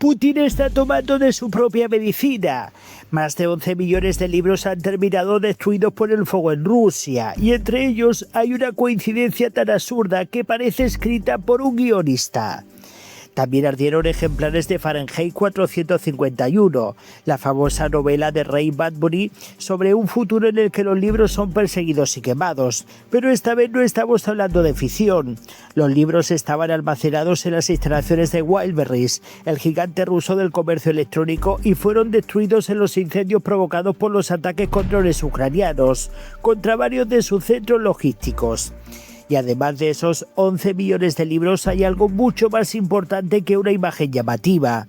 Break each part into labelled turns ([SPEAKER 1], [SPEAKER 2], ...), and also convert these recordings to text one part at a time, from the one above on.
[SPEAKER 1] Putin está tomando de su propia medicina. Más de 11 millones de libros han terminado destruidos por el fuego en Rusia, y entre ellos hay una coincidencia tan absurda que parece escrita por un guionista. También ardieron ejemplares de Fahrenheit 451, la famosa novela de Ray Bradbury sobre un futuro en el que los libros son perseguidos y quemados. Pero esta vez no estamos hablando de ficción. Los libros estaban almacenados en las instalaciones de Wildberries, el gigante ruso del comercio electrónico, y fueron destruidos en los incendios provocados por los ataques con drones ucranianos contra varios de sus centros logísticos. Y además de esos 11 millones de libros, hay algo mucho más importante que una imagen llamativa.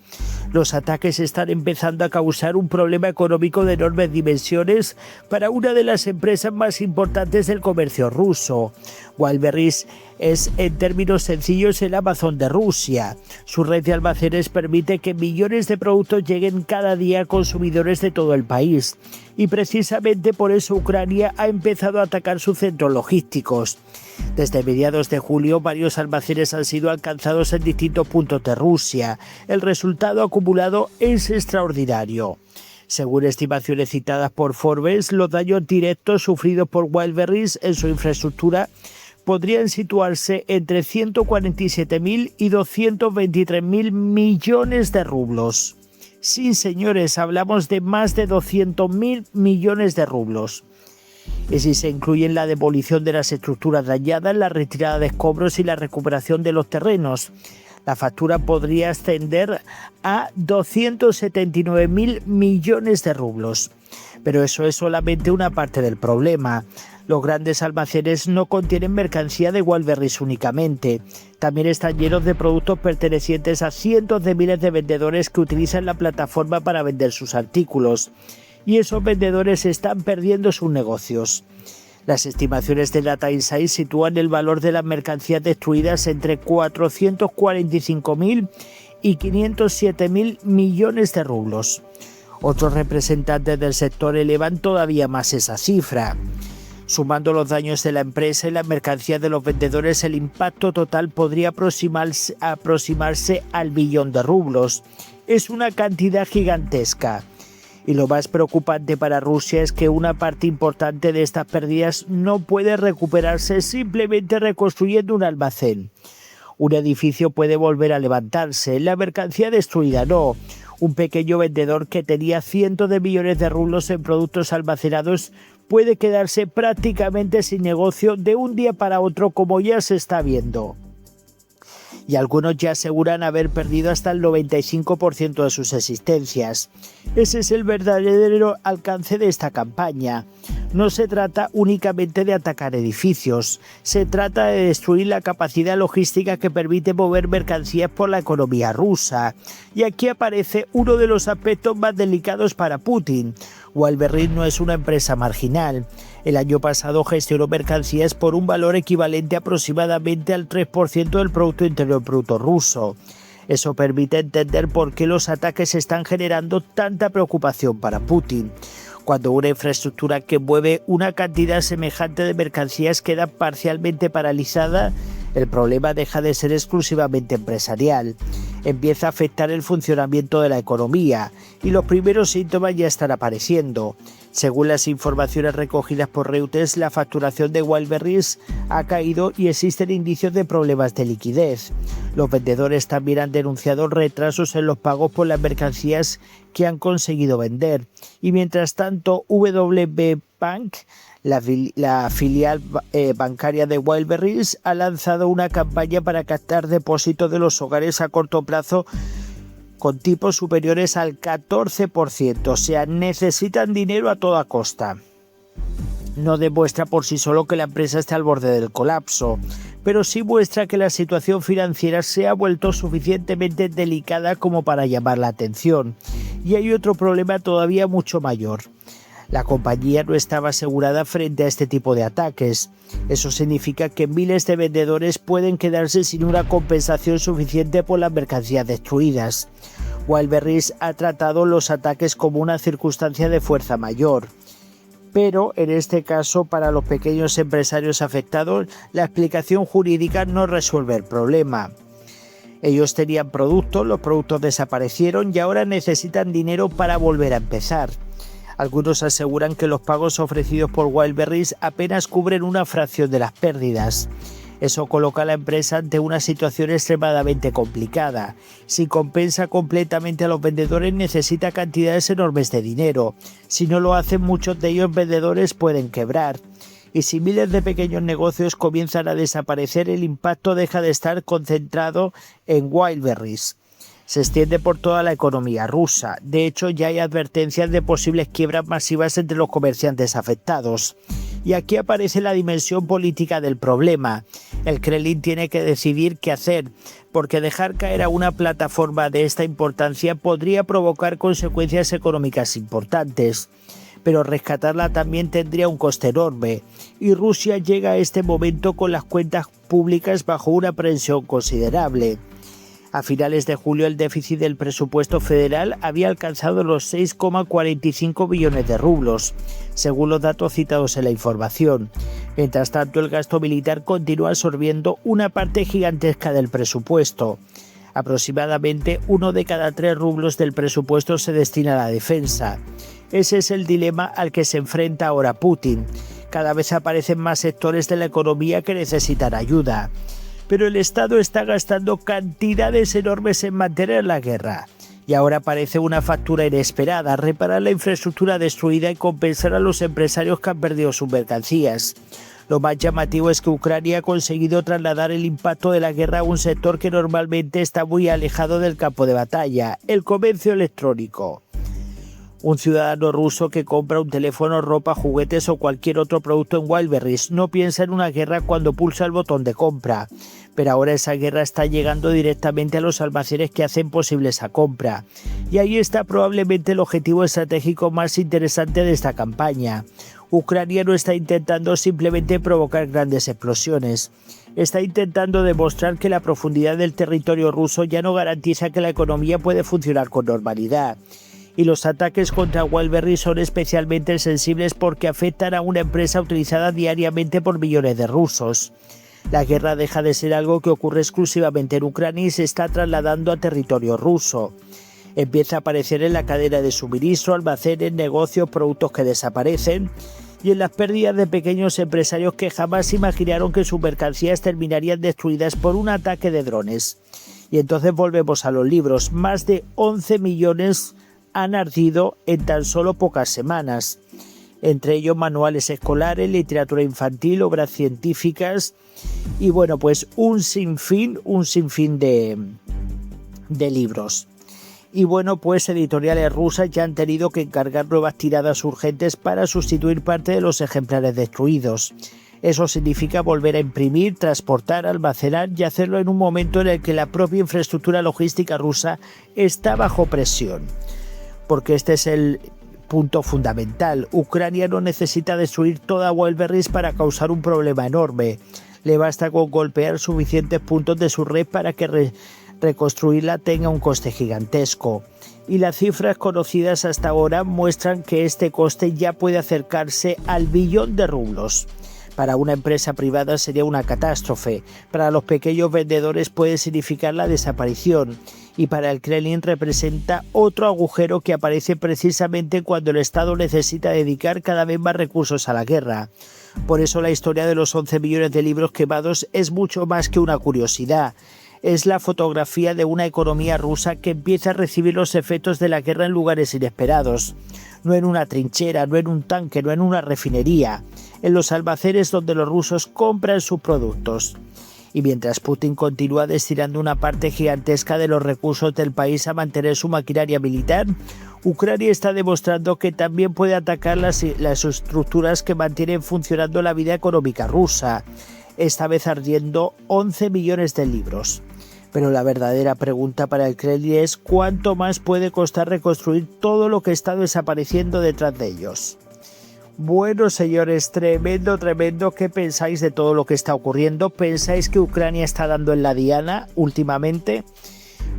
[SPEAKER 1] Los ataques están empezando a causar un problema económico de enormes dimensiones para una de las empresas más importantes del comercio ruso. Wildberries es, en términos sencillos, el Amazon de Rusia. Su red de almacenes permite que millones de productos lleguen cada día a consumidores de todo el país. Y precisamente por eso Ucrania ha empezado a atacar sus centros logísticos. Desde mediados de julio, varios almacenes han sido alcanzados en distintos puntos de Rusia. El resultado acumulado es extraordinario. Según estimaciones citadas por Forbes, los daños directos sufridos por Wildberries en su infraestructura podrían situarse entre 147.000 y 223.000 millones de rublos. Sí, señores, hablamos de más de 200.000 millones de rublos. Y si se incluyen la demolición de las estructuras dañadas, la retirada de escombros y la recuperación de los terrenos, la factura podría ascender a 279.000 millones de rublos. Pero eso es solamente una parte del problema. Los grandes almacenes no contienen mercancía de Wildberries únicamente. También están llenos de productos pertenecientes a cientos de miles de vendedores que utilizan la plataforma para vender sus artículos. Y esos vendedores están perdiendo sus negocios. Las estimaciones de Data Insights sitúan el valor de las mercancías destruidas entre 445.000 y 507.000 millones de rublos. Otros representantes del sector elevan todavía más esa cifra. Sumando los daños de la empresa y la mercancía de los vendedores, el impacto total podría aproximarse al billón de rublos. Es una cantidad gigantesca. Y lo más preocupante para Rusia es que una parte importante de estas pérdidas no puede recuperarse simplemente reconstruyendo un almacén. Un edificio puede volver a levantarse, la mercancía destruida no. Un pequeño vendedor que tenía cientos de millones de rublos en productos almacenados puede quedarse prácticamente sin negocio de un día para otro, como ya se está viendo. Y algunos ya aseguran haber perdido hasta el 95% de sus existencias. Ese es el verdadero alcance de esta campaña. No se trata únicamente de atacar edificios, se trata de destruir la capacidad logística que permite mover mercancías por la economía rusa. Y aquí aparece uno de los aspectos más delicados para Putin. Wildberries no es una empresa marginal. El año pasado gestionó mercancías por un valor equivalente aproximadamente al 3% del Producto Interior Bruto ruso. Eso permite entender por qué los ataques están generando tanta preocupación para Putin. Cuando una infraestructura que mueve una cantidad semejante de mercancías queda parcialmente paralizada, el problema deja de ser exclusivamente empresarial. Empieza a afectar el funcionamiento de la economía y los primeros síntomas ya están apareciendo. Según las informaciones recogidas por Reuters, la facturación de Wildberries ha caído y existen indicios de problemas de liquidez. Los vendedores también han denunciado retrasos en los pagos por las mercancías que han conseguido vender. Y mientras tanto, WB Bank, la filial bancaria de Wildberries, ha lanzado una campaña para captar depósitos de los hogares a corto plazo con tipos superiores al 14%, o sea, necesitan dinero a toda costa. No demuestra por sí solo que la empresa esté al borde del colapso, pero sí muestra que la situación financiera se ha vuelto suficientemente delicada como para llamar la atención. Y hay otro problema todavía mucho mayor. La compañía no estaba asegurada frente a este tipo de ataques. Eso significa que miles de vendedores pueden quedarse sin una compensación suficiente por las mercancías destruidas. Wildberries ha tratado los ataques como una circunstancia de fuerza mayor. Pero en este caso, para los pequeños empresarios afectados, la explicación jurídica no resuelve el problema. Ellos tenían productos, los productos desaparecieron y ahora necesitan dinero para volver a empezar. Algunos aseguran que los pagos ofrecidos por Wildberries apenas cubren una fracción de las pérdidas. Eso coloca a la empresa ante una situación extremadamente complicada. Si compensa completamente a los vendedores, necesita cantidades enormes de dinero. Si no lo hacen, muchos de ellos vendedores pueden quebrar. Y si miles de pequeños negocios comienzan a desaparecer, el impacto deja de estar concentrado en Wildberries. Se extiende por toda la economía rusa. De hecho, ya hay advertencias de posibles quiebras masivas entre los comerciantes afectados. Y aquí aparece la dimensión política del problema. El Kremlin tiene que decidir qué hacer, porque dejar caer a una plataforma de esta importancia podría provocar consecuencias económicas importantes. Pero rescatarla también tendría un coste enorme, y Rusia llega a este momento con las cuentas públicas bajo una presión considerable. A finales de julio el déficit del presupuesto federal había alcanzado los 6,45 billones de rublos, según los datos citados en la información. Mientras tanto, el gasto militar continúa absorbiendo una parte gigantesca del presupuesto. Aproximadamente 1 de cada 3 rublos del presupuesto se destina a la defensa. Ese es el dilema al que se enfrenta ahora Putin. Cada vez aparecen más sectores de la economía que necesitan ayuda. Pero el Estado está gastando cantidades enormes en mantener la guerra. Y ahora aparece una factura inesperada: reparar la infraestructura destruida y compensar a los empresarios que han perdido sus mercancías. Lo más llamativo es que Ucrania ha conseguido trasladar el impacto de la guerra a un sector que normalmente está muy alejado del campo de batalla: el comercio electrónico. Un ciudadano ruso que compra un teléfono, ropa, juguetes o cualquier otro producto en Wildberries no piensa en una guerra cuando pulsa el botón de compra, pero ahora esa guerra está llegando directamente a los almacenes que hacen posible esa compra. Y ahí está probablemente el objetivo estratégico más interesante de esta campaña. Ucrania no está intentando simplemente provocar grandes explosiones. Está intentando demostrar que la profundidad del territorio ruso ya no garantiza que la economía puede funcionar con normalidad. Y los ataques contra Wildberries son especialmente sensibles porque afectan a una empresa utilizada diariamente por millones de rusos. La guerra deja de ser algo que ocurre exclusivamente en Ucrania y se está trasladando a territorio ruso. Empieza a aparecer en la cadena de suministro, almacenes, negocios, productos que desaparecen y en las pérdidas de pequeños empresarios que jamás imaginaron que sus mercancías terminarían destruidas por un ataque de drones. Y entonces volvemos a los libros. Más de 11 millones han ardido en tan solo pocas semanas, entre ellos manuales escolares, literatura infantil, obras científicas y bueno, pues un sinfín de libros. Y bueno, pues editoriales rusas ya han tenido que encargar nuevas tiradas urgentes para sustituir parte de los ejemplares destruidos. Eso significa volver a imprimir, transportar, almacenar y hacerlo en un momento en el que la propia infraestructura logística rusa está bajo presión. Porque este es el punto fundamental. Ucrania no necesita destruir toda Wildberries para causar un problema enorme. Le basta con golpear suficientes puntos de su red para que reconstruirla tenga un coste gigantesco. Y las cifras conocidas hasta ahora muestran que este coste ya puede acercarse al billón de rublos. Para una empresa privada sería una catástrofe, para los pequeños vendedores puede significar la desaparición y para el Kremlin representa otro agujero que aparece precisamente cuando el Estado necesita dedicar cada vez más recursos a la guerra. Por eso la historia de los 11 millones de libros quemados es mucho más que una curiosidad. Es la fotografía de una economía rusa que empieza a recibir los efectos de la guerra en lugares inesperados. No en una trinchera, no en un tanque, no en una refinería, en los almacenes donde los rusos compran sus productos. Y mientras Putin continúa destinando una parte gigantesca de los recursos del país a mantener su maquinaria militar, Ucrania está demostrando que también puede atacar las estructuras que mantienen funcionando la vida económica rusa, esta vez ardiendo 11 millones de libros. Pero la verdadera pregunta para el Kremlin es ¿cuánto más puede costar reconstruir todo lo que está desapareciendo detrás de ellos? Bueno, señores, tremendo. ¿Qué pensáis de todo lo que está ocurriendo? ¿Pensáis que Ucrania está dando en la diana últimamente?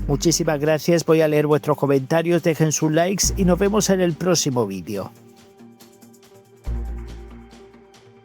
[SPEAKER 1] Muchísimas gracias, voy a leer vuestros comentarios, dejen sus likes y nos vemos en el próximo vídeo.